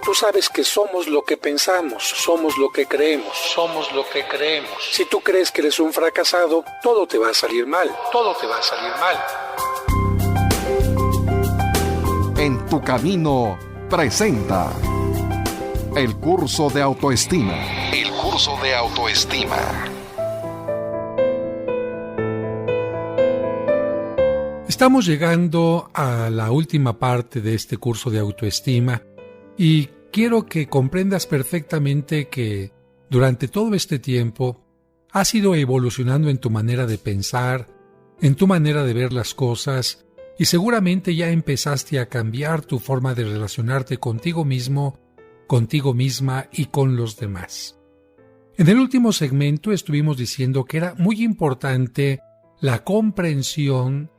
Tú sabes que somos lo que pensamos, somos lo que creemos, somos lo que creemos. Si tú crees que eres un fracasado, todo te va a salir mal, todo te va a salir mal. En tu camino presenta el curso de autoestima. El curso de autoestima. Estamos llegando a la última parte de este curso de autoestima y quiero que comprendas perfectamente que durante todo este tiempo has ido evolucionando en tu manera de pensar, en tu manera de ver las cosas y seguramente ya empezaste a cambiar tu forma de relacionarte contigo mismo, contigo misma y con los demás. En el último segmento estuvimos diciendo que era muy importante la comprensión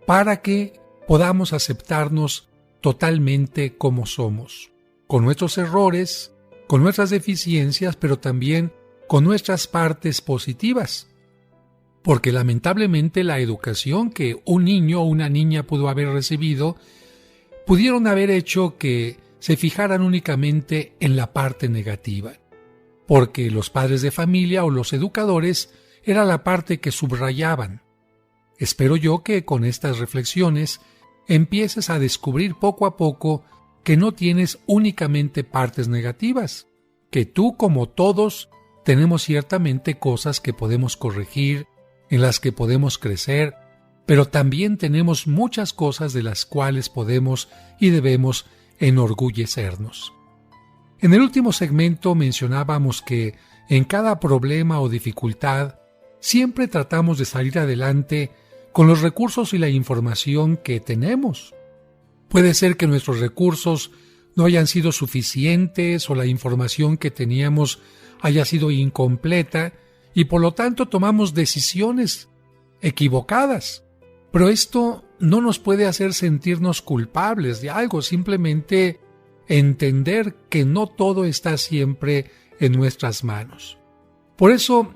para que podamos aceptarnos totalmente como somos, con nuestros errores, con nuestras deficiencias, pero también con nuestras partes positivas. Porque lamentablemente la educación que un niño o una niña pudo haber recibido, pudieron haber hecho que se fijaran únicamente en la parte negativa. Porque los padres de familia o los educadores era la parte que subrayaban. Espero yo que con estas reflexiones empieces a descubrir poco a poco que no tienes únicamente partes negativas, que tú como todos tenemos ciertamente cosas que podemos corregir, en las que podemos crecer, pero también tenemos muchas cosas de las cuales podemos y debemos enorgullecernos. En el último segmento mencionábamos que en cada problema o dificultad siempre tratamos de salir adelante con los recursos y la información que tenemos. Puede ser que nuestros recursos no hayan sido suficientes o la información que teníamos haya sido incompleta y por lo tanto tomamos decisiones equivocadas. Pero esto no nos puede hacer sentirnos culpables de algo, simplemente entender que no todo está siempre en nuestras manos. Por eso,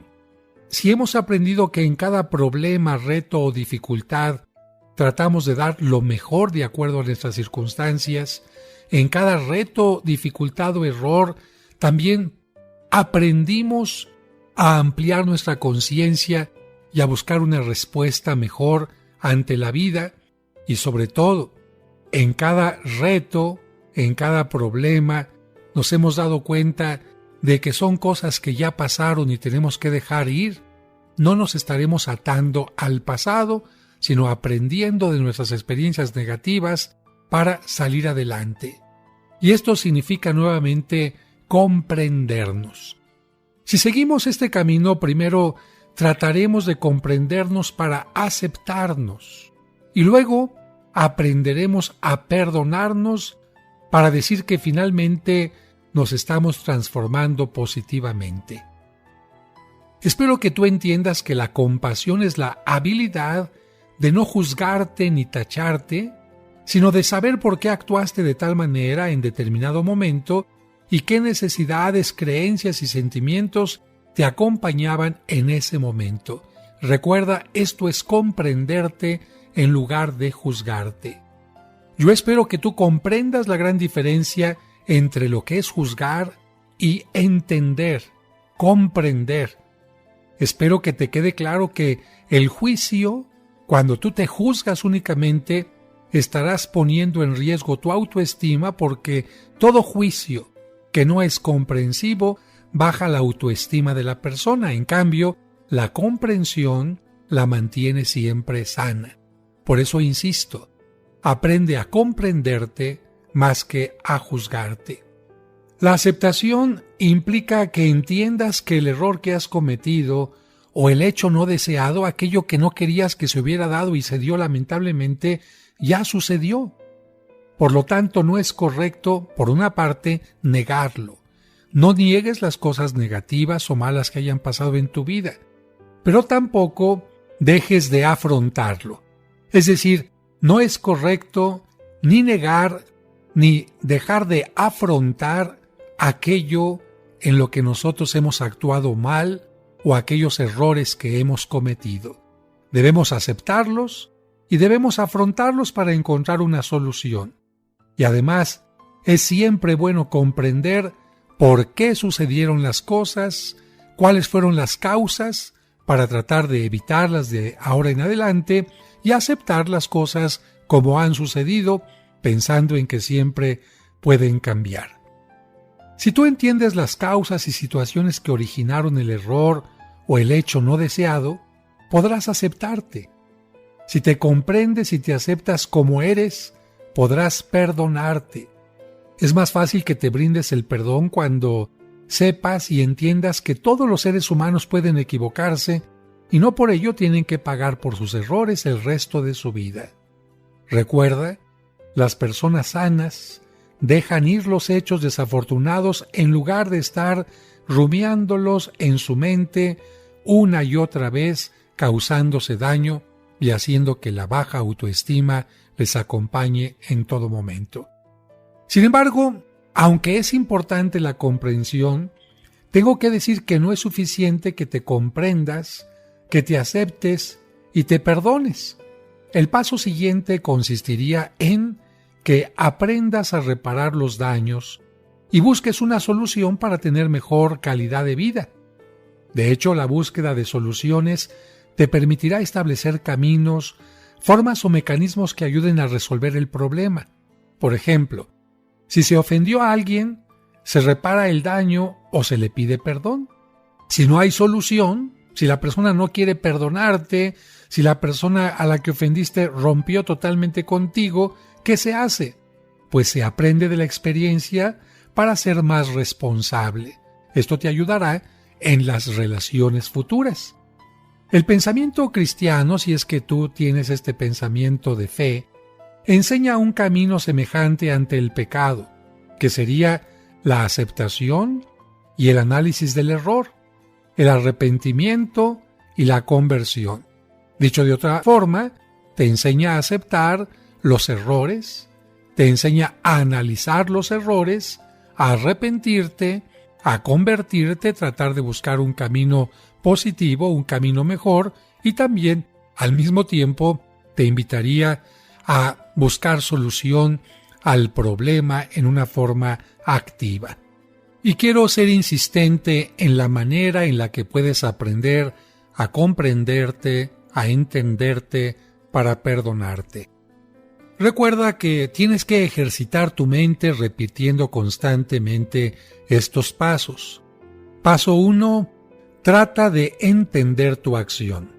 si hemos aprendido que en cada problema, reto o dificultad tratamos de dar lo mejor de acuerdo a nuestras circunstancias, en cada reto, dificultad o error, también aprendimos a ampliar nuestra conciencia y a buscar una respuesta mejor ante la vida y sobre todo, en cada reto, en cada problema, nos hemos dado cuenta de que son cosas que ya pasaron y tenemos que dejar ir. No nos estaremos atando al pasado, sino aprendiendo de nuestras experiencias negativas para salir adelante. Y esto significa nuevamente comprendernos. Si seguimos este camino, primero trataremos de comprendernos para aceptarnos y luego aprenderemos a perdonarnos para decir que finalmente nos estamos transformando positivamente. Espero que tú entiendas que la compasión es la habilidad de no juzgarte ni tacharte, sino de saber por qué actuaste de tal manera en determinado momento y qué necesidades, creencias y sentimientos te acompañaban en ese momento. Recuerda, esto es comprenderte en lugar de juzgarte. Yo espero que tú comprendas la gran diferencia entre lo que es juzgar y entender, comprender. Espero que te quede claro que el juicio, cuando tú te juzgas únicamente, estarás poniendo en riesgo tu autoestima porque todo juicio que no es comprensivo baja la autoestima de la persona. En cambio, la comprensión la mantiene siempre sana. Por eso insisto, aprende a comprenderte más que a juzgarte. La aceptación implica que entiendas que el error que has cometido o el hecho no deseado, aquello que no querías que se hubiera dado y se dio lamentablemente, ya sucedió. Por lo tanto, no es correcto, por una parte, negarlo. No niegues las cosas negativas o malas que hayan pasado en tu vida, pero tampoco dejes de afrontarlo. Es decir, no es correcto ni negar ni dejar de afrontar aquello en lo que nosotros hemos actuado mal o aquellos errores que hemos cometido. Debemos aceptarlos y debemos afrontarlos para encontrar una solución. Y además, Es siempre bueno comprender por qué sucedieron las cosas, cuáles fueron las causas, para tratar de evitarlas de ahora en adelante y aceptar las cosas como han sucedido, pensando en que siempre pueden cambiar. Si tú entiendes las causas y situaciones que originaron el error o el hecho no deseado, podrás aceptarte. Si te comprendes y te aceptas como eres, podrás perdonarte. Es más fácil que te brindes el perdón cuando sepas y entiendas que todos los seres humanos pueden equivocarse y no por ello tienen que pagar por sus errores el resto de su vida. Recuerda, las personas sanas dejan ir los hechos desafortunados en lugar de estar rumiándolos en su mente una y otra vez, causándose daño y haciendo que la baja autoestima les acompañe en todo momento. Sin embargo, aunque es importante la comprensión, tengo que decir que no es suficiente que te comprendas, que te aceptes y te perdones. El paso siguiente consistiría en que aprendas a reparar los daños y busques una solución para tener mejor calidad de vida. De hecho, la búsqueda de soluciones te permitirá establecer caminos, formas o mecanismos que ayuden a resolver el problema. Por ejemplo, si se ofendió a alguien, se repara el daño o se le pide perdón. Si no hay solución, si la persona no quiere perdonarte, si la persona a la que ofendiste rompió totalmente contigo, ¿qué se hace? Pues se aprende de la experiencia para ser más responsable. Esto te ayudará en las relaciones futuras. El pensamiento cristiano, si es que tú tienes este pensamiento de fe, enseña un camino semejante ante el pecado, que sería la aceptación y el análisis del error, el arrepentimiento y la conversión. Dicho de otra forma, te enseña a aceptar los errores, te enseña a analizar los errores, a arrepentirte, a convertirte, tratar de buscar un camino positivo, un camino mejor, y también, al mismo tiempo, te invitaría a buscar solución al problema en una forma activa. Y quiero ser insistente en la manera en la que puedes aprender a comprenderte, a entenderte, para perdonarte. Recuerda que tienes que ejercitar tu mente repitiendo constantemente estos pasos. Paso 1. Trata de entender tu acción.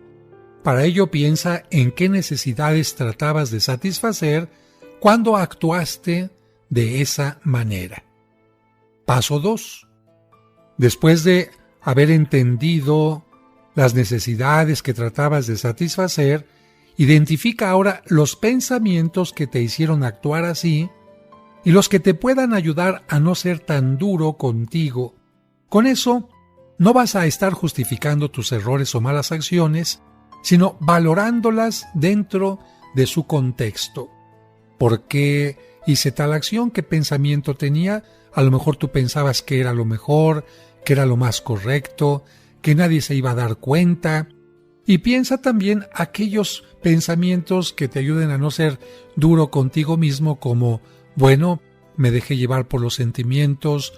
Para ello piensa en qué necesidades tratabas de satisfacer cuando actuaste de esa manera. Paso 2. Después de haber entendido las necesidades que tratabas de satisfacer, identifica ahora los pensamientos que te hicieron actuar así y los que te puedan ayudar a no ser tan duro contigo. Con eso, no vas a estar justificando tus errores o malas acciones, sino valorándolas dentro de su contexto. ¿Por qué hice tal acción? ¿Qué pensamiento tenía? A lo mejor tú pensabas que era lo mejor, que era lo más correcto, que nadie se iba a dar cuenta. Y piensa también aquellos pensamientos que te ayuden a no ser duro contigo mismo, como, bueno, me dejé llevar por los sentimientos,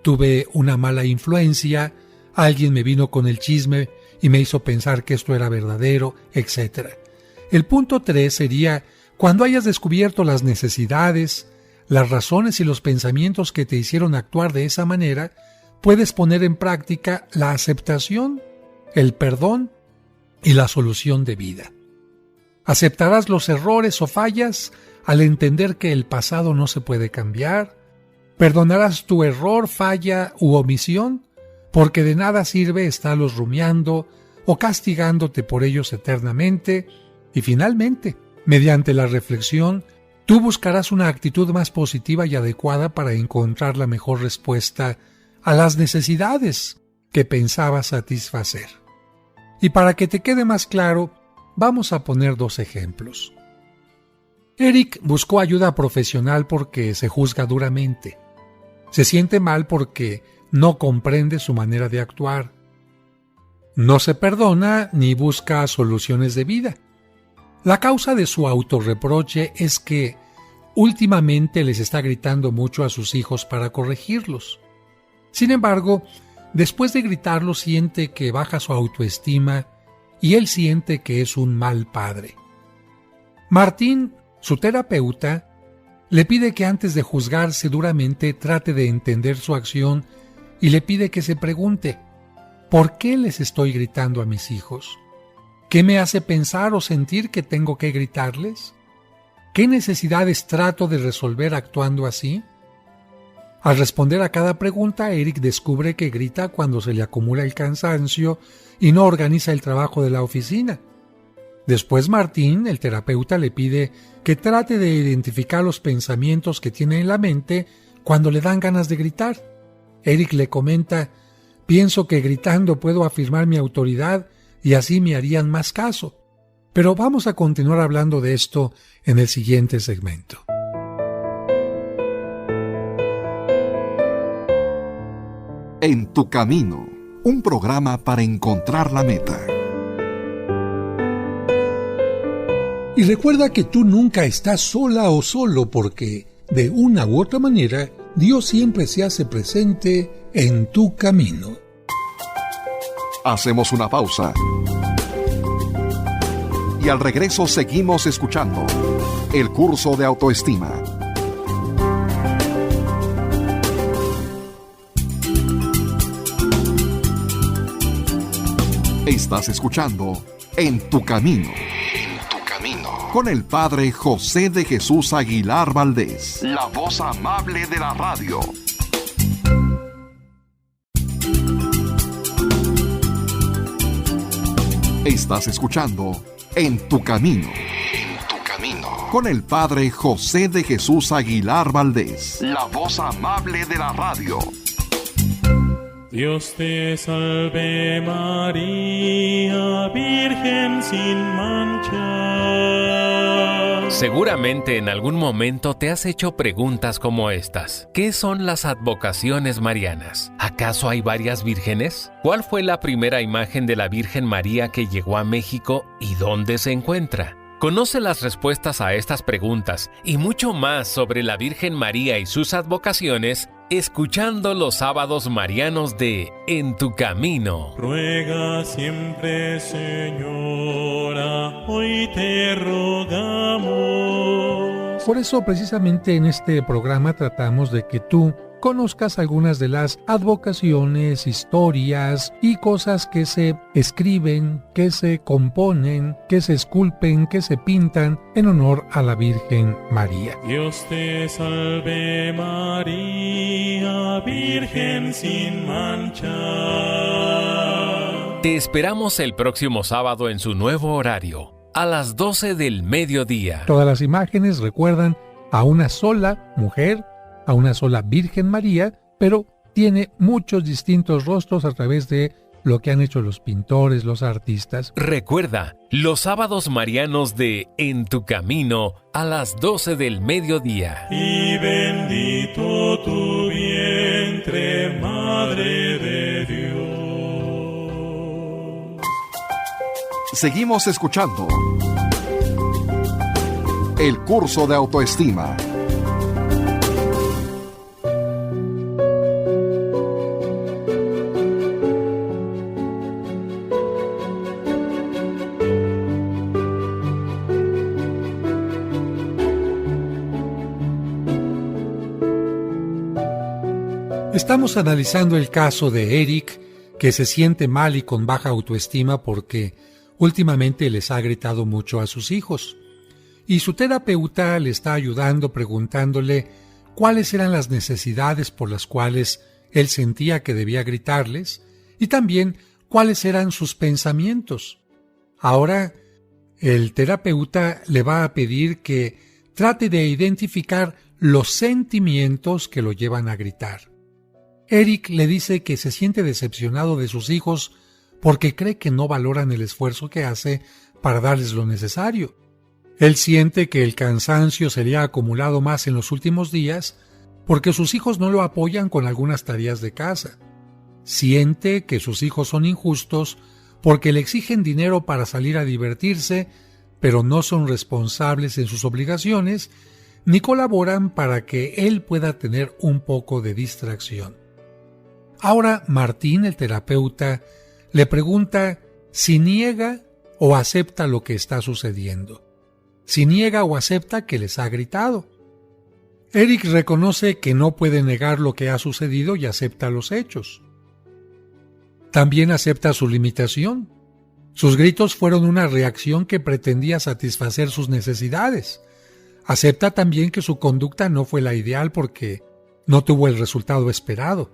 tuve una mala influencia, alguien me vino con el chisme y me hizo pensar que esto era verdadero, etc. El punto 3 sería, cuando hayas descubierto las necesidades, las razones y los pensamientos que te hicieron actuar de esa manera, puedes poner en práctica la aceptación, el perdón y la solución de vida. Aceptarás los errores o fallas al entender que el pasado no se puede cambiar. Perdonarás tu error, falla u omisión, porque de nada sirve estarlos rumiando o castigándote por ellos eternamente. Y finalmente, mediante la reflexión, tú buscarás una actitud más positiva y adecuada para encontrar la mejor respuesta a las necesidades que pensabas satisfacer. Y para que te quede más claro, vamos a poner 2 ejemplos. Eric buscó ayuda profesional porque se juzga duramente. Se siente mal porque no comprende su manera de actuar. No se perdona ni busca soluciones de vida. La causa de su autorreproche es que últimamente les está gritando mucho a sus hijos para corregirlos. Sin embargo, después de gritarlo siente que baja su autoestima y él siente que es un mal padre. Martín, su terapeuta, le pide que antes de juzgarse duramente trate de entender su acción y le pide que se pregunte: ¿por qué les estoy gritando a mis hijos? ¿Qué me hace pensar o sentir que tengo que gritarles? ¿Qué necesidades trato de resolver actuando así? Al responder a cada pregunta, Eric descubre que grita cuando se le acumula el cansancio y no organiza el trabajo de la oficina. Después Martín, el terapeuta, le pide que trate de identificar los pensamientos que tiene en la mente cuando le dan ganas de gritar. Eric le comenta: pienso que gritando puedo afirmar mi autoridad y así me harían más caso. Pero vamos a continuar hablando de esto en el siguiente segmento. En tu camino, un programa para encontrar la meta. Y recuerda que tú nunca estás sola o solo, porque de una u otra manera Dios siempre se hace presente en tu camino. Hacemos una pausa. Y al regreso seguimos escuchando el curso de autoestima. Estás escuchando En tu camino. Con el Padre José de Jesús Aguilar Valdés, la voz amable de la radio. Estás escuchando En tu camino. Con el Padre José de Jesús Aguilar Valdés, la voz amable de la radio. Dios te salve María, Virgen sin mancha. Seguramente en algún momento te has hecho preguntas como estas. ¿Qué son las advocaciones marianas? ¿Acaso hay varias vírgenes? ¿Cuál fue la primera imagen de la Virgen María que llegó a México y dónde se encuentra? Conoce las respuestas a estas preguntas y mucho más sobre la Virgen María y sus advocaciones escuchando los sábados marianos de En tu camino. Ruega siempre, Señora, hoy te rogamos. Por eso, precisamente en este programa tratamos de que tú conozcas algunas de las advocaciones, historias y cosas que se escriben, que se componen, que se esculpen, que se pintan en honor a la Virgen María. Dios te salve María, Virgen sin mancha. Te esperamos el próximo sábado en su nuevo horario, a las 12 del mediodía. Todas las imágenes recuerdan a una sola mujer, a una sola Virgen María, pero tiene muchos distintos rostros a través de lo que han hecho los pintores, los artistas. Recuerda, los sábados marianos de En tu camino a las 12 del mediodía. Y bendito tu vientre, Madre de Dios. Seguimos escuchando el curso de autoestima. Estamos analizando el caso de Eric, que se siente mal y con baja autoestima porque últimamente les ha gritado mucho a sus hijos. Y su terapeuta le está ayudando preguntándole cuáles eran las necesidades por las cuales él sentía que debía gritarles y también cuáles eran sus pensamientos. Ahora, el terapeuta le va a pedir que trate de identificar los sentimientos que lo llevan a gritar. Eric le dice que se siente decepcionado de sus hijos porque cree que no valoran el esfuerzo que hace para darles lo necesario. Él siente que el cansancio se le ha acumulado más en los últimos días porque sus hijos no lo apoyan con algunas tareas de casa. Siente que sus hijos son injustos porque le exigen dinero para salir a divertirse, pero no son responsables en sus obligaciones ni colaboran para que él pueda tener un poco de distracción. Ahora Martín, el terapeuta, le pregunta si niega o acepta lo que está sucediendo, si niega o acepta que les ha gritado. Eric reconoce que no puede negar lo que ha sucedido y acepta los hechos. También acepta su limitación. Sus gritos fueron una reacción que pretendía satisfacer sus necesidades. Acepta también que su conducta no fue la ideal porque no tuvo el resultado esperado.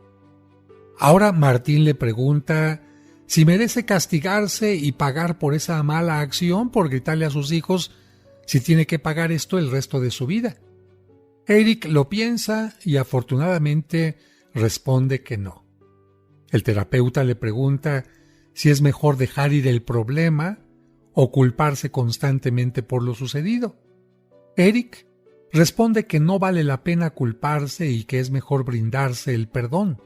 Ahora Martín le pregunta si merece castigarse y pagar por esa mala acción por gritarle a sus hijos, si tiene que pagar esto el resto de su vida. Eric lo piensa y afortunadamente responde que no. El terapeuta le pregunta si es mejor dejar ir el problema o culparse constantemente por lo sucedido. Eric responde que no vale la pena culparse y que es mejor brindarse el perdón.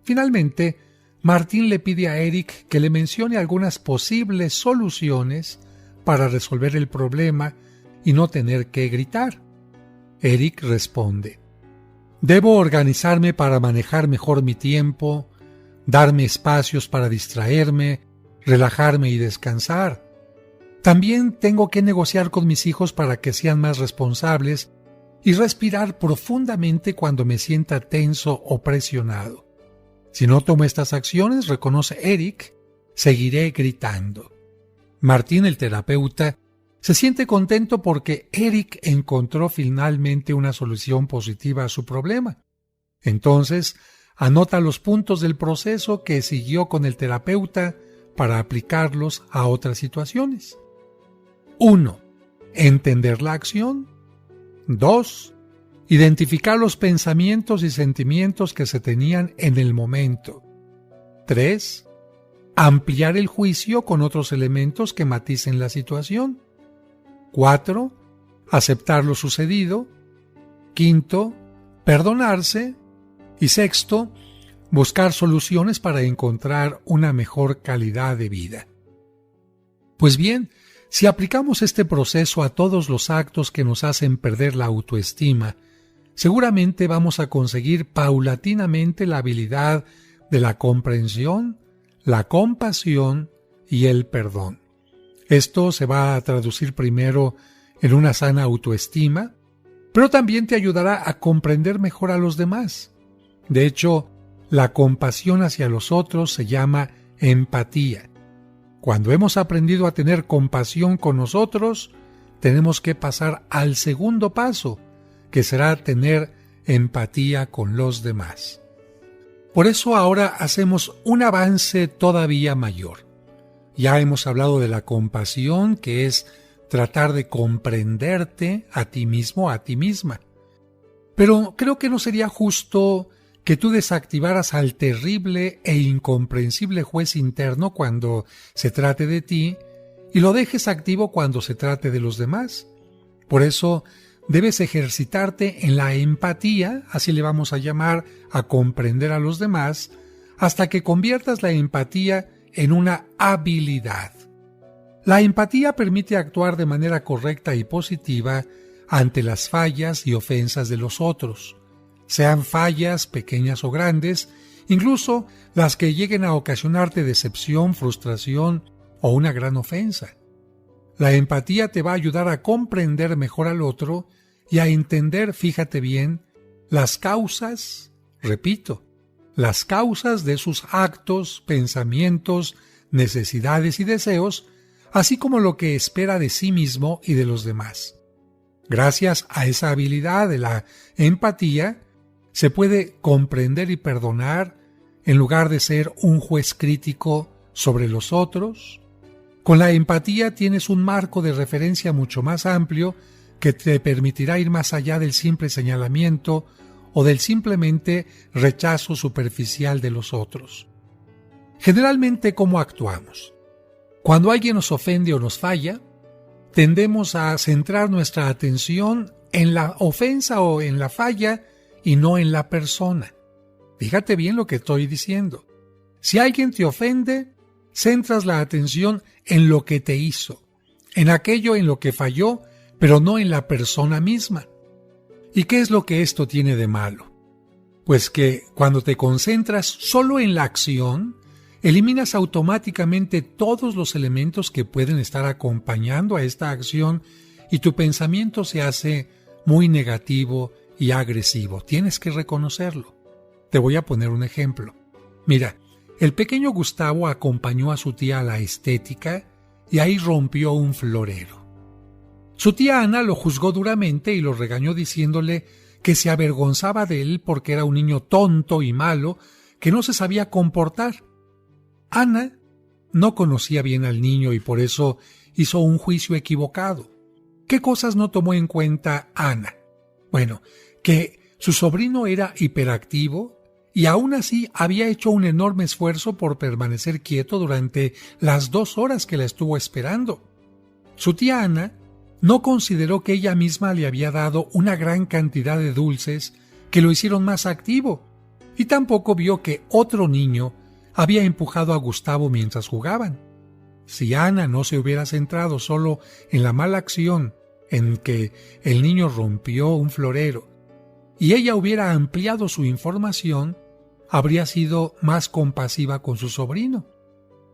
Finalmente, Martín le pide a Eric que le mencione algunas posibles soluciones para resolver el problema y no tener que gritar. Eric responde: debo organizarme para manejar mejor mi tiempo, darme espacios para distraerme, relajarme y descansar. También tengo que negociar con mis hijos para que sean más responsables y respirar profundamente cuando me sienta tenso o presionado. Si no tomo estas acciones, reconoce Eric, seguiré gritando. Martín, el terapeuta, se siente contento porque Eric encontró finalmente una solución positiva a su problema. Entonces, anota los puntos del proceso que siguió con el terapeuta para aplicarlos a otras situaciones. 1. Entender la acción. 2. Identificar los pensamientos y sentimientos que se tenían en el momento. 3. Ampliar el juicio con otros elementos que maticen la situación. 4. Aceptar lo sucedido. 5. Perdonarse. Y 6. Buscar soluciones para encontrar una mejor calidad de vida. Pues bien, si aplicamos este proceso a todos los actos que nos hacen perder la autoestima, seguramente vamos a conseguir paulatinamente la habilidad de la comprensión, la compasión y el perdón. Esto se va a traducir primero en una sana autoestima, pero también te ayudará a comprender mejor a los demás. De hecho, la compasión hacia los otros se llama empatía. Cuando hemos aprendido a tener compasión con nosotros, tenemos que pasar al segundo paso, que será tener empatía con los demás. Por eso ahora hacemos un avance todavía mayor. Ya hemos hablado de la compasión, que es tratar de comprenderte a ti mismo, a ti misma. Pero creo que no sería justo que tú desactivaras al terrible e incomprensible juez interno cuando se trate de ti y lo dejes activo cuando se trate de los demás. Por eso debes ejercitarte en la empatía, así le vamos a llamar a comprender a los demás, hasta que conviertas la empatía en una habilidad. La empatía permite actuar de manera correcta y positiva ante las fallas y ofensas de los otros, sean fallas pequeñas o grandes, incluso las que lleguen a ocasionarte decepción, frustración o una gran ofensa. La empatía te va a ayudar a comprender mejor al otro y a entender, fíjate bien, las causas, repito, las causas de sus actos, pensamientos, necesidades y deseos, así como lo que espera de sí mismo y de los demás. Gracias a esa habilidad de la empatía, se puede comprender y perdonar en lugar de ser un juez crítico sobre los otros. Con la empatía tienes un marco de referencia mucho más amplio que te permitirá ir más allá del simple señalamiento o del simplemente rechazo superficial de los otros. Generalmente, ¿cómo actuamos? Cuando alguien nos ofende o nos falla, tendemos a centrar nuestra atención en la ofensa o en la falla y no en la persona. Fíjate bien lo que estoy diciendo. Si alguien te ofende, centras la atención en lo que te hizo, en aquello en lo que falló, pero no en la persona misma. ¿Y qué es lo que esto tiene de malo? Pues que cuando te concentras solo en la acción, eliminas automáticamente todos los elementos que pueden estar acompañando a esta acción y tu pensamiento se hace muy negativo y agresivo. Tienes que reconocerlo. Te voy a poner un ejemplo. Mira, el pequeño Gustavo acompañó a su tía a la estética y ahí rompió un florero. Su tía Ana lo juzgó duramente y lo regañó diciéndole que se avergonzaba de él porque era un niño tonto y malo que no se sabía comportar. Ana no conocía bien al niño y por eso hizo un juicio equivocado. ¿Qué cosas no tomó en cuenta Ana? Bueno, que su sobrino era hiperactivo y aún así había hecho un enorme esfuerzo por permanecer quieto durante las 2 horas que la estuvo esperando. Su tía Ana no consideró que ella misma le había dado una gran cantidad de dulces que lo hicieron más activo, y tampoco vio que otro niño había empujado a Gustavo mientras jugaban. Si Ana no se hubiera centrado solo en la mala acción en que el niño rompió un florero, y ella hubiera ampliado su información, habría sido más compasiva con su sobrino.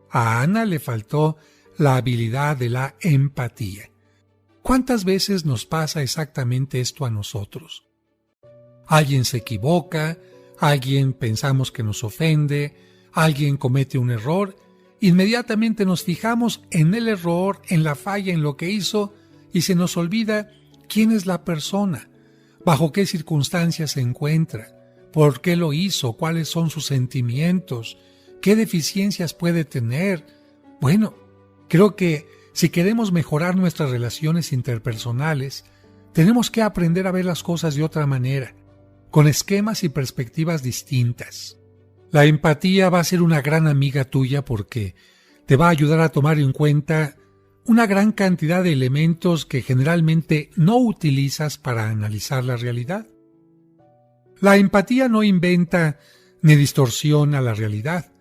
A Ana le faltó la habilidad de la empatía. ¿Cuántas veces nos pasa exactamente esto a nosotros? Alguien se equivoca, alguien pensamos que nos ofende, alguien comete un error, inmediatamente nos fijamos en el error, en la falla, en lo que hizo, y se nos olvida quién es la persona, bajo qué circunstancias se encuentra, por qué lo hizo, cuáles son sus sentimientos, qué deficiencias puede tener. Bueno, creo que si queremos mejorar nuestras relaciones interpersonales, tenemos que aprender a ver las cosas de otra manera, con esquemas y perspectivas distintas. La empatía va a ser una gran amiga tuya porque te va a ayudar a tomar en cuenta una gran cantidad de elementos que generalmente no utilizas para analizar la realidad. La empatía no inventa ni distorsiona la realidad,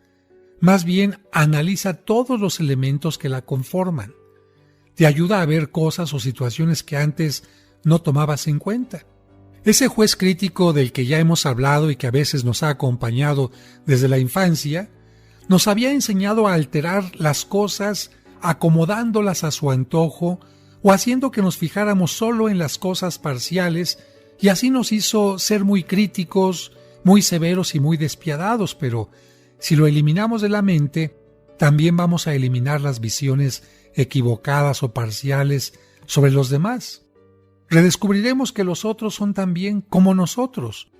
más bien analiza todos los elementos que la conforman. Te ayuda a ver cosas o situaciones que antes no tomabas en cuenta. Ese juez crítico del que ya hemos hablado y que a veces nos ha acompañado desde la infancia, nos había enseñado a alterar las cosas acomodándolas a su antojo o haciendo que nos fijáramos solo en las cosas parciales, y así nos hizo ser muy críticos, muy severos y muy despiadados, pero si lo eliminamos de la mente, también vamos a eliminar las visiones equivocadas o parciales sobre los demás. Redescubriremos que los otros son también como nosotros,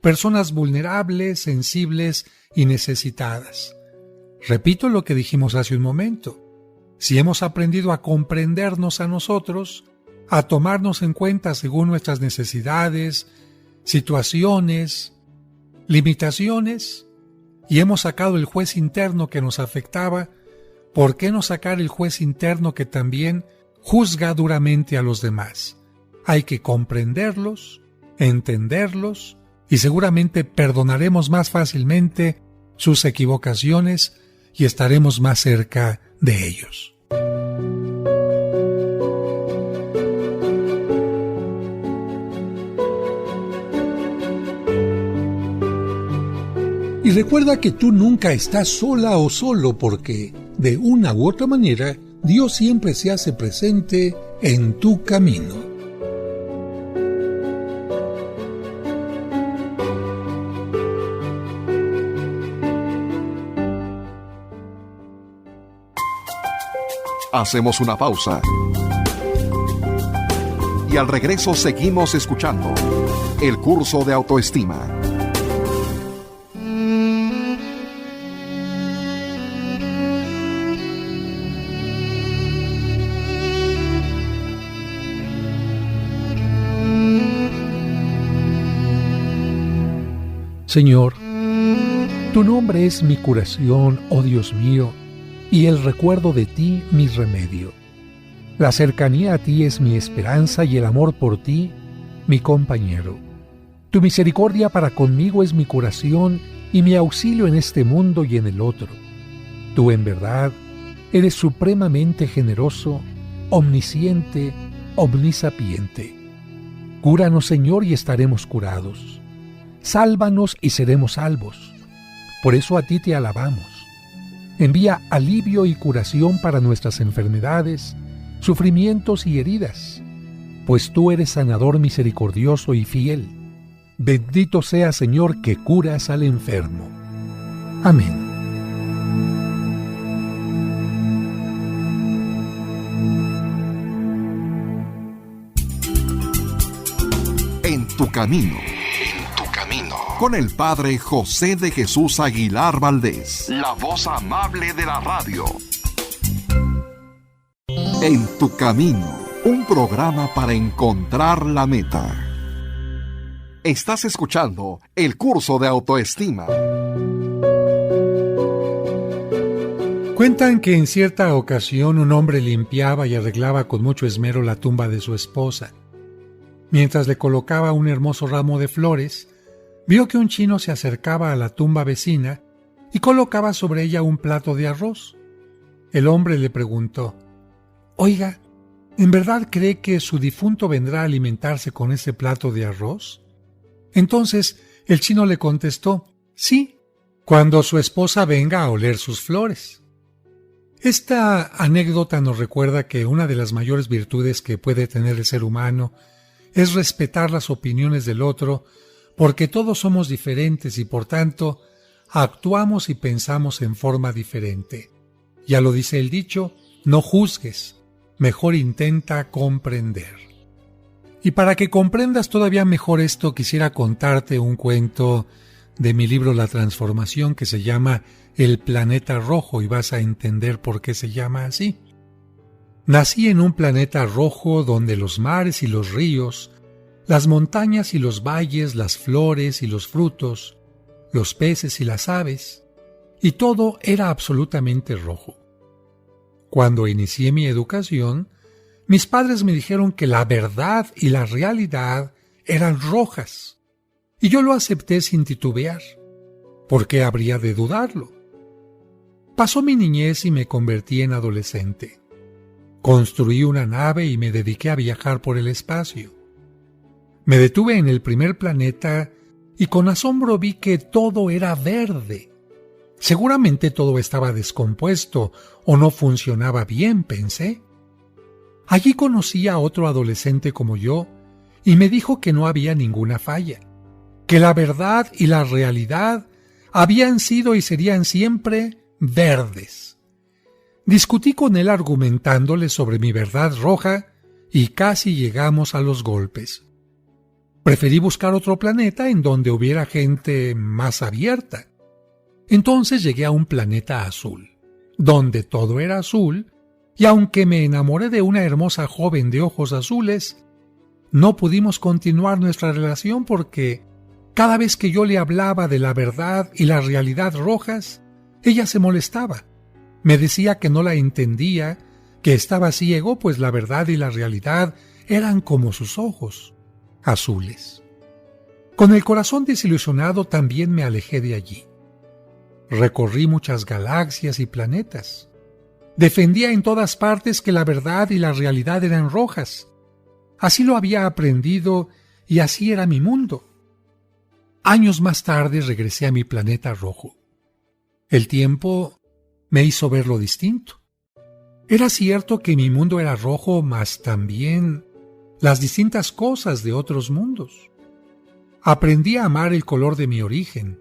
personas vulnerables, sensibles y necesitadas. Repito lo que dijimos hace un momento. Si hemos aprendido a comprendernos a nosotros, a tomarnos en cuenta según nuestras necesidades, situaciones, limitaciones, y hemos sacado el juez interno que nos afectaba, ¿por qué no sacar el juez interno que también juzga duramente a los demás? Hay que comprenderlos, entenderlos, y seguramente perdonaremos más fácilmente sus equivocaciones y estaremos más cerca de ellos. Y recuerda que tú nunca estás sola o solo porque, de una u otra manera, Dios siempre se hace presente en tu camino. Hacemos una pausa. Y al regreso seguimos escuchando el curso de autoestima. Señor, tu nombre es mi curación, oh Dios mío, y el recuerdo de ti mi remedio. La cercanía a ti es mi esperanza y el amor por ti mi compañero. Tu misericordia para conmigo es mi curación y mi auxilio en este mundo y en el otro. Tú en verdad eres supremamente generoso, omnisciente, omnisapiente. Cúranos, Señor, y estaremos curados. Sálvanos y seremos salvos. Por eso a ti te alabamos. Envía alivio y curación para nuestras enfermedades, sufrimientos y heridas, pues tú eres sanador misericordioso y fiel. Bendito sea, Señor, que curas al enfermo. Amén. En tu camino. Con el Padre José de Jesús Aguilar Valdés, la voz amable de la radio. En tu camino, un programa para encontrar la meta. Estás escuchando el curso de autoestima. Cuentan que en cierta ocasión un hombre limpiaba y arreglaba con mucho esmero la tumba de su esposa. Mientras le colocaba un hermoso ramo de flores, vio que un chino se acercaba a la tumba vecina y colocaba sobre ella un plato de arroz. El hombre le preguntó: «Oiga, ¿en verdad cree que su difunto vendrá a alimentarse con ese plato de arroz?». Entonces el chino le contestó: «Sí, cuando su esposa venga a oler sus flores». Esta anécdota nos recuerda que una de las mayores virtudes que puede tener el ser humano es respetar las opiniones del otro, porque todos somos diferentes y por tanto actuamos y pensamos en forma diferente. Ya lo dice el dicho: no juzgues, mejor intenta comprender. Y para que comprendas todavía mejor esto, quisiera contarte un cuento de mi libro La Transformación que se llama El Planeta Rojo, y vas a entender por qué se llama así. Nací en un planeta rojo donde los mares y los ríos, las montañas y los valles, las flores y los frutos, los peces y las aves, y todo era absolutamente rojo. Cuando inicié mi educación, mis padres me dijeron que la verdad y la realidad eran rojas, y yo lo acepté sin titubear. ¿Por qué habría de dudarlo? Pasó mi niñez y me convertí en adolescente. Construí una nave y me dediqué a viajar por el espacio. Me detuve en el primer planeta y con asombro vi que todo era verde. Seguramente todo estaba descompuesto o no funcionaba bien, pensé. Allí conocí a otro adolescente como yo y me dijo que no había ninguna falla, que la verdad y la realidad habían sido y serían siempre verdes. Discutí con él argumentándole sobre mi verdad roja y casi llegamos a los golpes. Preferí buscar otro planeta en donde hubiera gente más abierta. Entonces llegué a un planeta azul, donde todo era azul, y aunque me enamoré de una hermosa joven de ojos azules, no pudimos continuar nuestra relación porque cada vez que yo le hablaba de la verdad y la realidad rojas, ella se molestaba. Me decía que no la entendía, que estaba ciego, pues la verdad y la realidad eran como sus ojos, azules. Con el corazón desilusionado también me alejé de allí. Recorrí muchas galaxias y planetas. Defendía en todas partes que la verdad y la realidad eran rojas. Así lo había aprendido y así era mi mundo. Años más tarde regresé a mi planeta rojo. El tiempo me hizo verlo distinto. Era cierto que mi mundo era rojo, mas también las distintas cosas de otros mundos. Aprendí a amar el color de mi origen.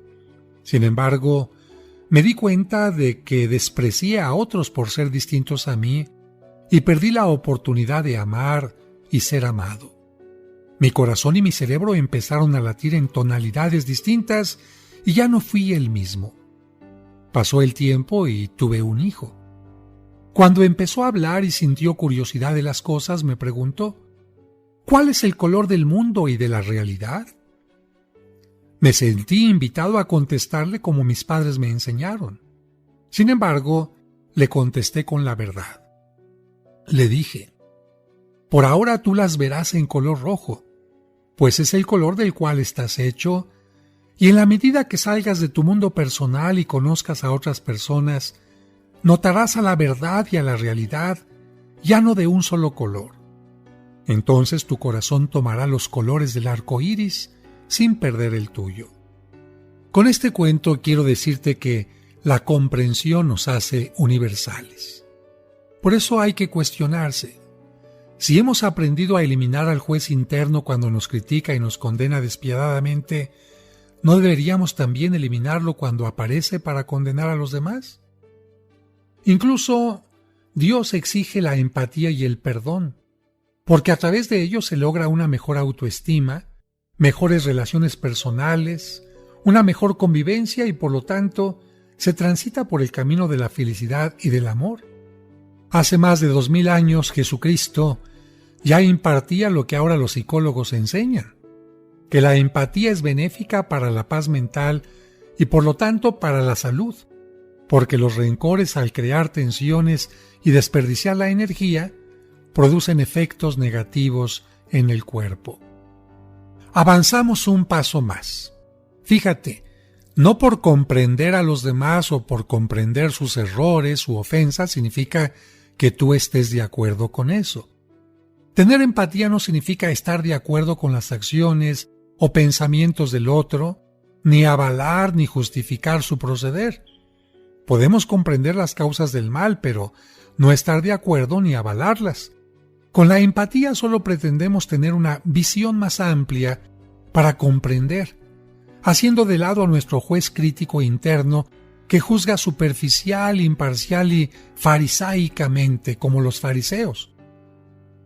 Sin embargo, me di cuenta de que desprecié a otros por ser distintos a mí y perdí la oportunidad de amar y ser amado. Mi corazón y mi cerebro empezaron a latir en tonalidades distintas y ya no fui el mismo. Pasó el tiempo y tuve un hijo. Cuando empezó a hablar y sintió curiosidad de las cosas, me preguntó: ¿cuál es el color del mundo y de la realidad? Me sentí invitado a contestarle como mis padres me enseñaron. Sin embargo, le contesté con la verdad. Le dije: por ahora tú las verás en color rojo, pues es el color del cual estás hecho, y en la medida que salgas de tu mundo personal y conozcas a otras personas, notarás a la verdad y a la realidad ya no de un solo color. Entonces tu corazón tomará los colores del arco iris sin perder el tuyo. Con este cuento quiero decirte que la comprensión nos hace universales. Por eso hay que cuestionarse. Si hemos aprendido a eliminar al juez interno cuando nos critica y nos condena despiadadamente, ¿no deberíamos también eliminarlo cuando aparece para condenar a los demás? Incluso Dios exige la empatía y el perdón, porque a través de ello se logra una mejor autoestima, mejores relaciones personales, una mejor convivencia y por lo tanto se transita por el camino de la felicidad y del amor. Hace más de 2000 años Jesucristo ya impartía lo que ahora los psicólogos enseñan, que la empatía es benéfica para la paz mental y por lo tanto para la salud, porque los rencores al crear tensiones y desperdiciar la energía producen efectos negativos en el cuerpo. Avanzamos un paso más. Fíjate, no por comprender a los demás o por comprender sus errores u ofensas significa que tú estés de acuerdo con eso. Tener empatía no significa estar de acuerdo con las acciones o pensamientos del otro, ni avalar ni justificar su proceder. Podemos comprender las causas del mal, pero no estar de acuerdo ni avalarlas. Con la empatía solo pretendemos tener una visión más amplia para comprender, haciendo de lado a nuestro juez crítico interno que juzga superficial, imparcial y farisaicamente como los fariseos.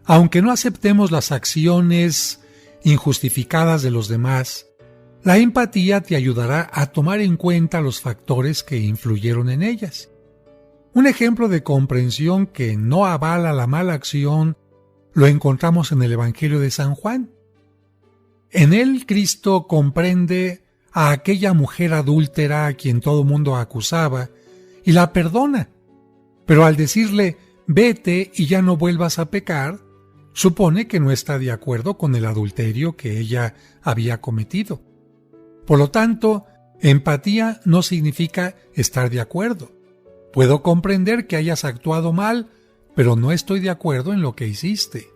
Aunque no aceptemos las acciones injustificadas de los demás, la empatía te ayudará a tomar en cuenta los factores que influyeron en ellas. Un ejemplo de comprensión que no avala la mala acción lo encontramos en el Evangelio de San Juan. En él Cristo comprende a aquella mujer adúltera a quien todo mundo acusaba y la perdona, pero al decirle vete y ya no vuelvas a pecar, supone que no está de acuerdo con el adulterio que ella había cometido. Por lo tanto, empatía no significa estar de acuerdo. Puedo comprender que hayas actuado mal, pero no estoy de acuerdo en lo que hiciste.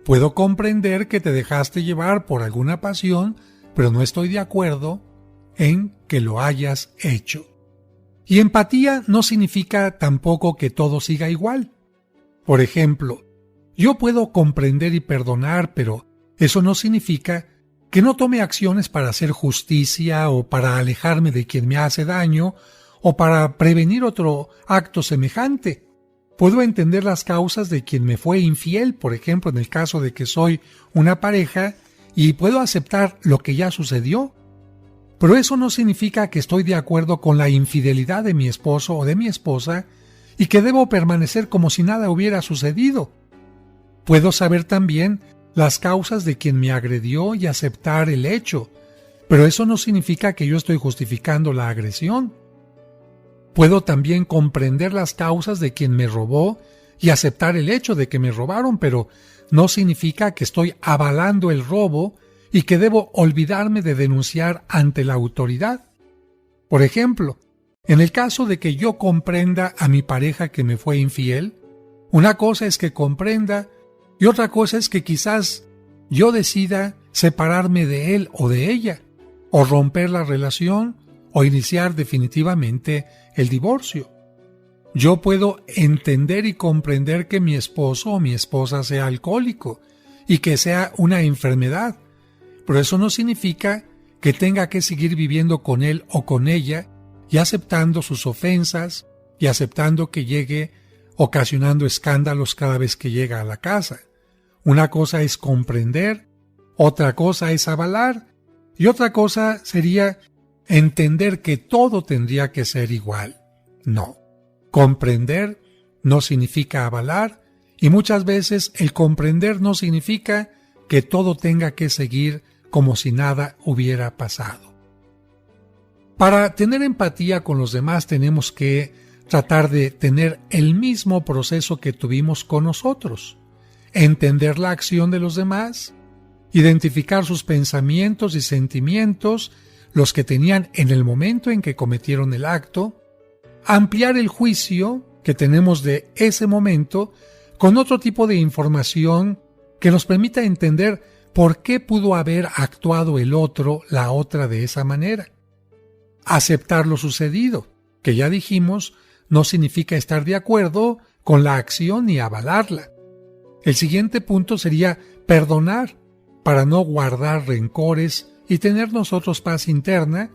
Puedo comprender que te dejaste llevar por alguna pasión, pero no estoy de acuerdo en que lo hayas hecho. Y empatía no significa tampoco que todo siga igual. Por ejemplo, yo puedo comprender y perdonar, pero eso no significa que no tome acciones para hacer justicia o para alejarme de quien me hace daño o para prevenir otro acto semejante. Puedo entender las causas de quien me fue infiel, por ejemplo, en el caso de que soy una pareja, y puedo aceptar lo que ya sucedió. Pero eso no significa que estoy de acuerdo con la infidelidad de mi esposo o de mi esposa y que debo permanecer como si nada hubiera sucedido. Puedo saber también las causas de quien me agredió y aceptar el hecho, pero eso no significa que yo estoy justificando la agresión. Puedo también comprender las causas de quien me robó y aceptar el hecho de que me robaron, pero no significa que estoy avalando el robo y que debo olvidarme de denunciar ante la autoridad. Por ejemplo, en el caso de que yo comprenda a mi pareja que me fue infiel, una cosa es que comprenda y otra cosa es que quizás yo decida separarme de él o de ella, o romper la relación, o iniciar definitivamente el divorcio. Yo puedo entender y comprender que mi esposo o mi esposa sea alcohólico y que sea una enfermedad, pero eso no significa que tenga que seguir viviendo con él o con ella y aceptando sus ofensas y aceptando que llegue ocasionando escándalos cada vez que llega a la casa. Una cosa es comprender, otra cosa es avalar y otra cosa sería entender que todo tendría que ser igual. No, comprender no significa avalar y muchas veces el comprender no significa que todo tenga que seguir como si nada hubiera pasado. Para tener empatía con los demás tenemos que tratar de tener el mismo proceso que tuvimos con nosotros. Entender la acción de los demás, identificar sus pensamientos y sentimientos, los que tenían en el momento en que cometieron el acto, ampliar el juicio que tenemos de ese momento con otro tipo de información que nos permita entender por qué pudo haber actuado el otro, la otra de esa manera. Aceptar lo sucedido, que ya dijimos, no significa estar de acuerdo con la acción ni avalarla. El siguiente punto sería perdonar, para no guardar rencores y tener nosotros paz interna.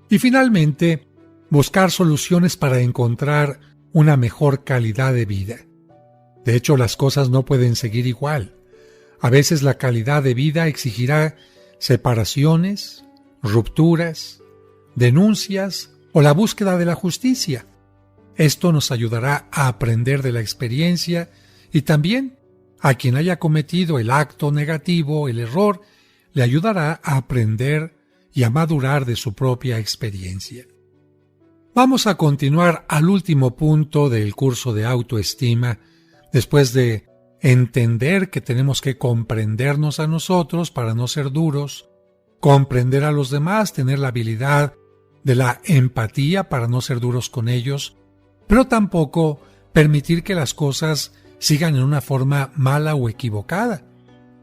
Y finalmente, buscar soluciones para encontrar una mejor calidad de vida. De hecho, las cosas no pueden seguir igual. A veces la calidad de vida exigirá separaciones, rupturas, denuncias o la búsqueda de la justicia. Esto nos ayudará a aprender de la experiencia y también a quien haya cometido el acto negativo, el error, le ayudará a aprender y a madurar de su propia experiencia. Vamos a continuar al último punto del curso de autoestima, después de entender que tenemos que comprendernos a nosotros para no ser duros, comprender a los demás, tener la habilidad de la empatía para no ser duros con ellos, pero tampoco permitir que las cosas sigan en una forma mala o equivocada.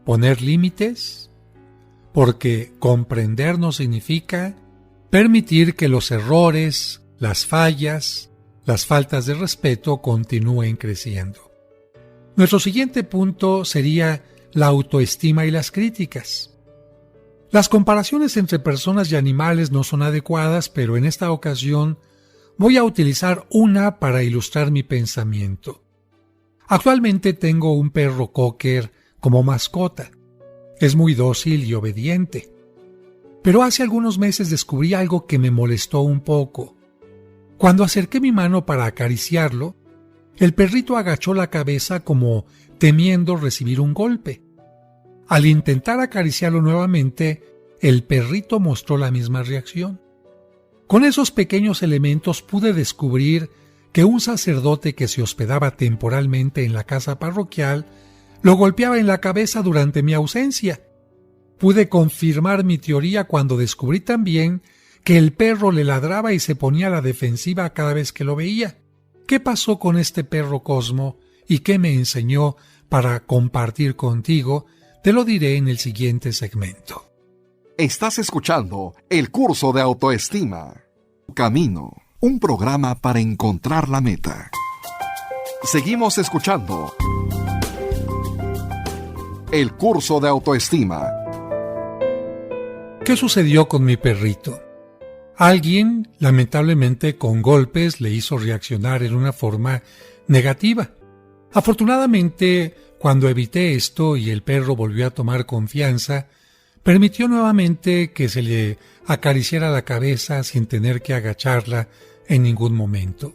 Poner límites, porque comprender no significa permitir que los errores, las fallas, las faltas de respeto continúen creciendo. Nuestro siguiente punto sería la autoestima y las críticas. Las comparaciones entre personas y animales no son adecuadas, pero en esta ocasión voy a utilizar una para ilustrar mi pensamiento. Actualmente tengo un perro cocker como mascota. Es muy dócil y obediente. Pero hace algunos meses descubrí algo que me molestó un poco. Cuando acerqué mi mano para acariciarlo, el perrito agachó la cabeza como temiendo recibir un golpe. Al intentar acariciarlo nuevamente, el perrito mostró la misma reacción. Con esos pequeños elementos pude descubrir que un sacerdote que se hospedaba temporalmente en la casa parroquial lo golpeaba en la cabeza durante mi ausencia. Pude confirmar mi teoría cuando descubrí también que el perro le ladraba y se ponía a la defensiva cada vez que lo veía. ¿Qué pasó con este perro Cosmo y qué me enseñó para compartir contigo? Te lo diré en el siguiente segmento. Estás escuchando el curso de autoestima. Camino, un programa para encontrar la meta. Seguimos escuchando el curso de autoestima. ¿Qué sucedió con mi perrito? Alguien, lamentablemente con golpes, le hizo reaccionar en una forma negativa. Afortunadamente, cuando evité esto y el perro volvió a tomar confianza, permitió nuevamente que se le acariciara la cabeza sin tener que agacharla en ningún momento.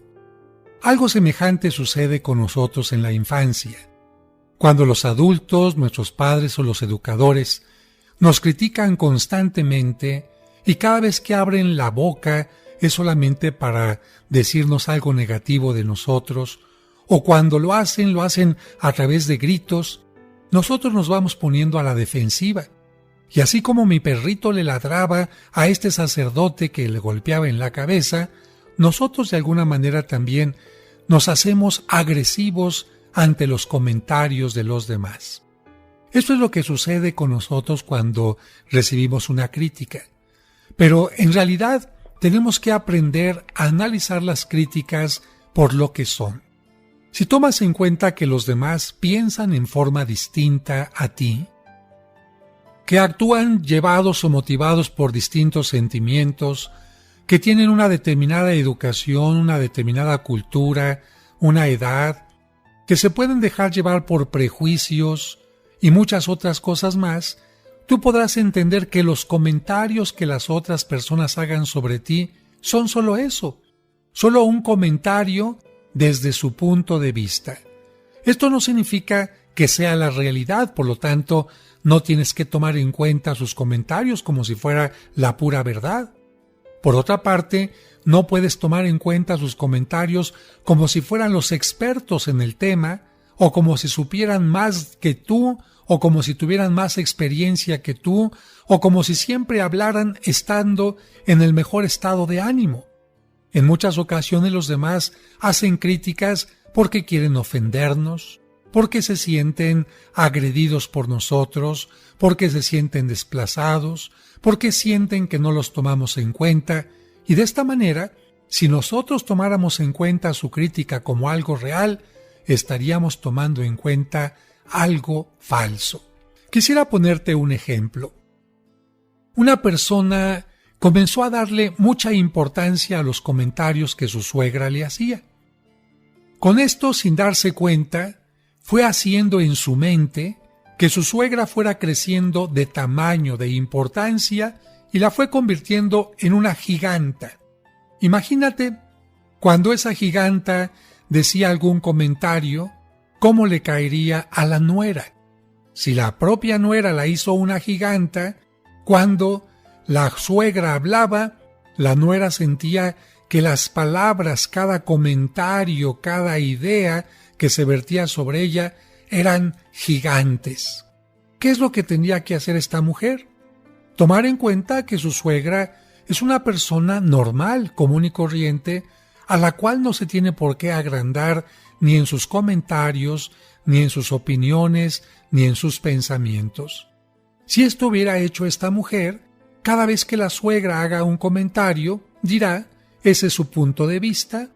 Algo semejante sucede con nosotros en la infancia. Cuando los adultos, nuestros padres o los educadores, nos critican constantemente y cada vez que abren la boca es solamente para decirnos algo negativo de nosotros, o cuando lo hacen a través de gritos, nosotros nos vamos poniendo a la defensiva. Y así como mi perrito le ladraba a este sacerdote que le golpeaba en la cabeza, nosotros de alguna manera también nos hacemos agresivos ante los comentarios de los demás. Esto es lo que sucede con nosotros cuando recibimos una crítica. Pero en realidad tenemos que aprender a analizar las críticas por lo que son. Si tomas en cuenta que los demás piensan en forma distinta a ti, que actúan llevados o motivados por distintos sentimientos, que tienen una determinada educación, una determinada cultura, una edad, que se pueden dejar llevar por prejuicios y muchas otras cosas más, tú podrás entender que los comentarios que las otras personas hagan sobre ti son solo eso, solo un comentario desde su punto de vista. Esto no significa que sea la realidad, por lo tanto, no tienes que tomar en cuenta sus comentarios como si fuera la pura verdad. Por otra parte, no puedes tomar en cuenta sus comentarios como si fueran los expertos en el tema, o como si supieran más que tú, o como si tuvieran más experiencia que tú, o como si siempre hablaran estando en el mejor estado de ánimo. En muchas ocasiones los demás hacen críticas porque quieren ofendernos, porque se sienten agredidos por nosotros, porque se sienten desplazados, porque sienten que no los tomamos en cuenta, y de esta manera, si nosotros tomáramos en cuenta su crítica como algo real, estaríamos tomando en cuenta algo falso. Quisiera ponerte un ejemplo. Una persona comenzó a darle mucha importancia a los comentarios que su suegra le hacía. Con esto, sin darse cuenta, fue haciendo en su mente que su suegra fuera creciendo de tamaño, de importancia, y la fue convirtiendo en una giganta. Imagínate, cuando esa giganta decía algún comentario, ¿cómo le caería a la nuera? Si la propia nuera la hizo una giganta, cuando la suegra hablaba, la nuera sentía que las palabras, cada comentario, cada idea que se vertía sobre ella eran gigantes. ¿Qué es lo que tenía que hacer esta mujer? Tomar en cuenta que su suegra es una persona normal, común y corriente, a la cual no se tiene por qué agrandar ni en sus comentarios, ni en sus opiniones, ni en sus pensamientos. Si esto hubiera hecho esta mujer, cada vez que la suegra haga un comentario, dirá, ese es su punto de vista,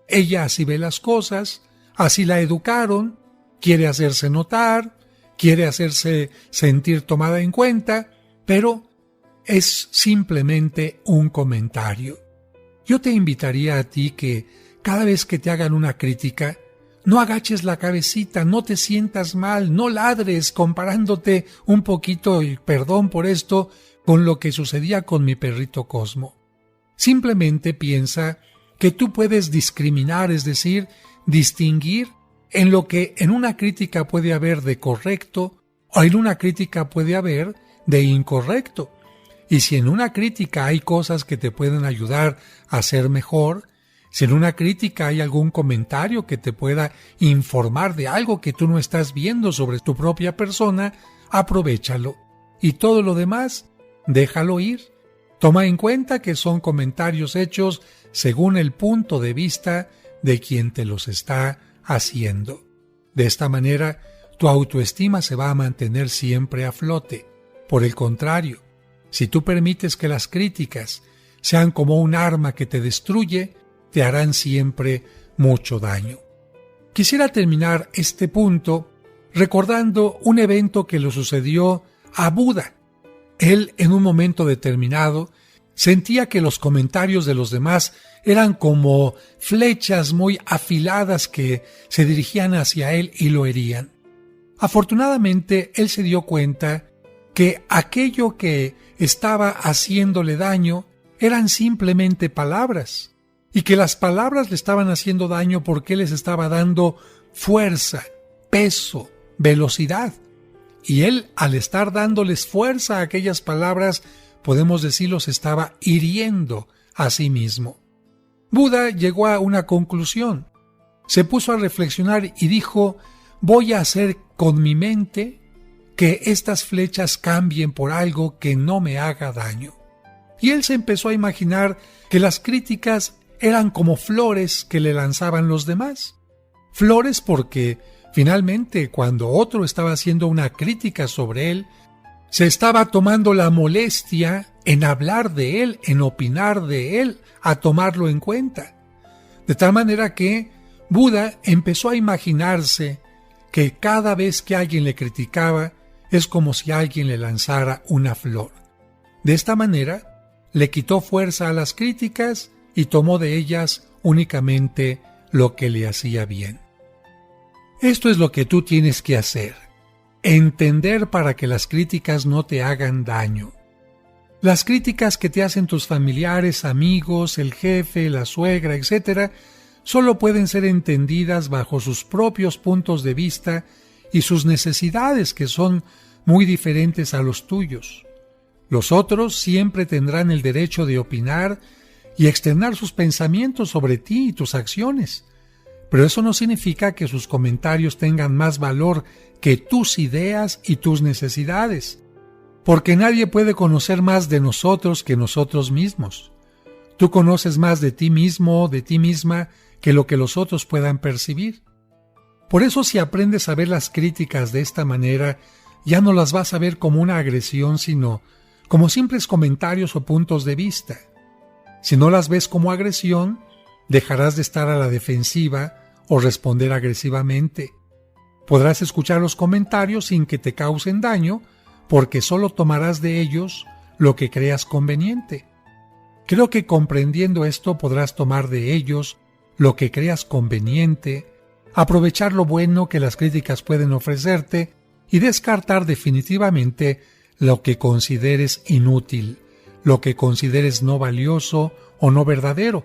ella así ve las cosas, así la educaron, quiere hacerse notar, quiere hacerse sentir tomada en cuenta, pero es simplemente un comentario. Yo te invitaría a ti que cada vez que te hagan una crítica, no agaches la cabecita, no te sientas mal, no ladres comparándote un poquito, y perdón por esto, con lo que sucedía con mi perrito Cosmo. Simplemente piensa que tú puedes discriminar, es decir, distinguir en lo que en una crítica puede haber de correcto o en una crítica puede haber de incorrecto. Y si en una crítica hay cosas que te pueden ayudar a ser mejor, si en una crítica hay algún comentario que te pueda informar de algo que tú no estás viendo sobre tu propia persona, aprovéchalo. Y todo lo demás, déjalo ir. Toma en cuenta que son comentarios hechos según el punto de vista de quien te los está haciendo. De esta manera, tu autoestima se va a mantener siempre a flote. Por el contrario, si tú permites que las críticas sean como un arma que te destruye, te harán siempre mucho daño. Quisiera terminar este punto recordando un evento que le sucedió a Buda. Él, en un momento determinado, sentía que los comentarios de los demás eran como flechas muy afiladas que se dirigían hacia él y lo herían. Afortunadamente, él se dio cuenta que aquello que estaba haciéndole daño eran simplemente palabras, y que las palabras le estaban haciendo daño porque él les estaba dando fuerza, peso, velocidad. Y él, al estar dándoles fuerza a aquellas palabras, podemos decir, los estaba hiriendo a sí mismo. Buda llegó a una conclusión. Se puso a reflexionar y dijo, voy a hacer con mi mente que estas flechas cambien por algo que no me haga daño. Y él se empezó a imaginar que las críticas eran como flores que le lanzaban los demás. Flores porque finalmente cuando otro estaba haciendo una crítica sobre él, se estaba tomando la molestia en hablar de él, en opinar de él, a tomarlo en cuenta. De tal manera que Buda empezó a imaginarse que cada vez que alguien le criticaba, es como si alguien le lanzara una flor. De esta manera, le quitó fuerza a las críticas y tomó de ellas únicamente lo que le hacía bien. Esto es lo que tú tienes que hacer. Entender para que las críticas no te hagan daño. Las críticas que te hacen tus familiares, amigos, el jefe, la suegra, etc., solo pueden ser entendidas bajo sus propios puntos de vista y sus necesidades, que son muy diferentes a los tuyos. Los otros siempre tendrán el derecho de opinar y externar sus pensamientos sobre ti y tus acciones, pero eso no significa que sus comentarios tengan más valor que tus ideas y tus necesidades, porque nadie puede conocer más de nosotros que nosotros mismos. Tú conoces más de ti mismo, de ti misma, que lo que los otros puedan percibir. Por eso, si aprendes a ver las críticas de esta manera, ya no las vas a ver como una agresión, sino como simples comentarios o puntos de vista. Si no las ves como agresión, dejarás de estar a la defensiva o responder agresivamente. Podrás escuchar los comentarios sin que te causen daño, porque solo tomarás de ellos lo que creas conveniente. Creo que comprendiendo esto podrás tomar de ellos lo que creas conveniente, aprovechar lo bueno que las críticas pueden ofrecerte y descartar definitivamente lo que consideres inútil, lo que consideres no valioso o no verdadero.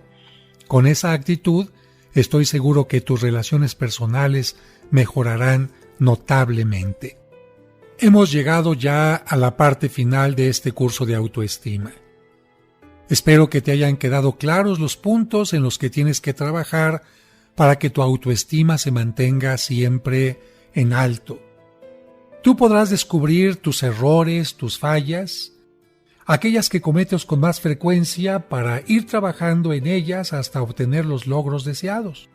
Con esa actitud, estoy seguro que tus relaciones personales mejorarán notablemente. Hemos llegado ya a la parte final de este curso de autoestima. Espero que te hayan quedado claros los puntos en los que tienes que trabajar para que tu autoestima se mantenga siempre en alto. Tú podrás descubrir tus errores, tus fallas, aquellas que cometes con más frecuencia para ir trabajando en ellas hasta obtener los logros deseados.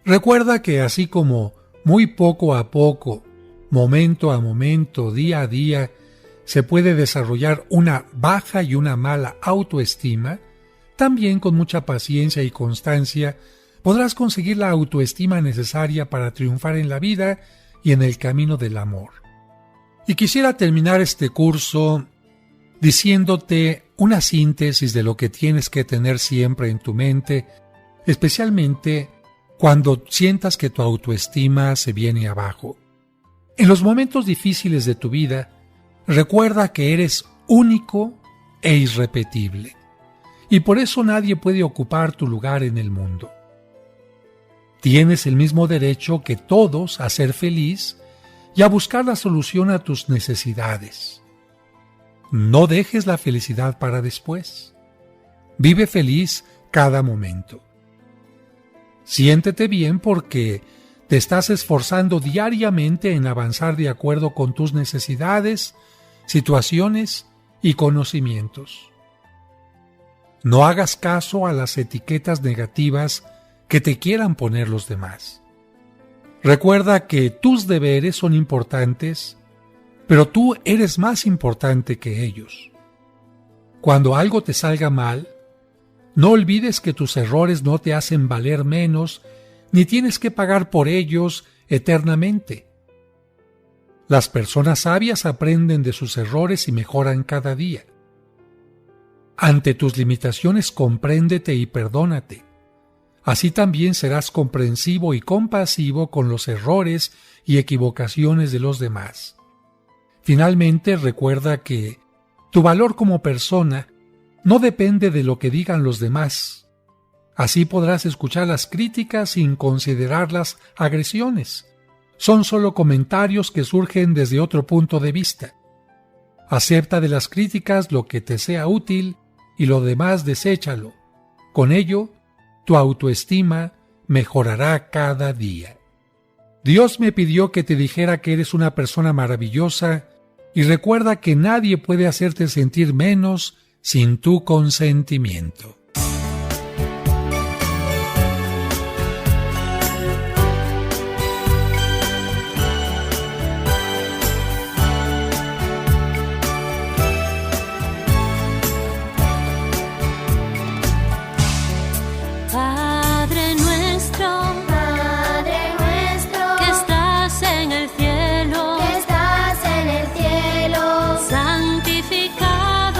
Recuerda que así como muy poco a poco, momento a momento, día a día, se puede desarrollar una baja y una mala autoestima, también con mucha paciencia y constancia podrás conseguir la autoestima necesaria para triunfar en la vida y en el camino del amor. Y quisiera terminar este curso diciéndote una síntesis de lo que tienes que tener siempre en tu mente, especialmente cuando sientas que tu autoestima se viene abajo. En los momentos difíciles de tu vida, recuerda que eres único e irrepetible, y por eso nadie puede ocupar tu lugar en el mundo. Tienes el mismo derecho que todos a ser feliz y a buscar la solución a tus necesidades. No dejes la felicidad para después. Vive feliz cada momento. Siéntete bien porque te estás esforzando diariamente en avanzar de acuerdo con tus necesidades, situaciones y conocimientos. No hagas caso a las etiquetas negativas que te quieran poner los demás. Recuerda que tus deberes son importantes, pero tú eres más importante que ellos. Cuando algo te salga mal, no olvides que tus errores no te hacen valer menos, ni tienes que pagar por ellos eternamente. Las personas sabias aprenden de sus errores y mejoran cada día. Ante tus limitaciones, compréndete y perdónate. Así también serás comprensivo y compasivo con los errores y equivocaciones de los demás. Finalmente, recuerda que tu valor como persona no depende de lo que digan los demás. Así podrás escuchar las críticas sin considerarlas agresiones. Son solo comentarios que surgen desde otro punto de vista. Acepta de las críticas lo que te sea útil y lo demás deséchalo. Con ello, tu autoestima mejorará cada día. Dios me pidió que te dijera que eres una persona maravillosa y recuerda que nadie puede hacerte sentir menos sin tu consentimiento. Santificado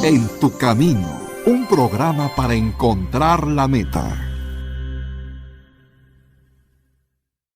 En tu camino, un programa para encontrar la meta.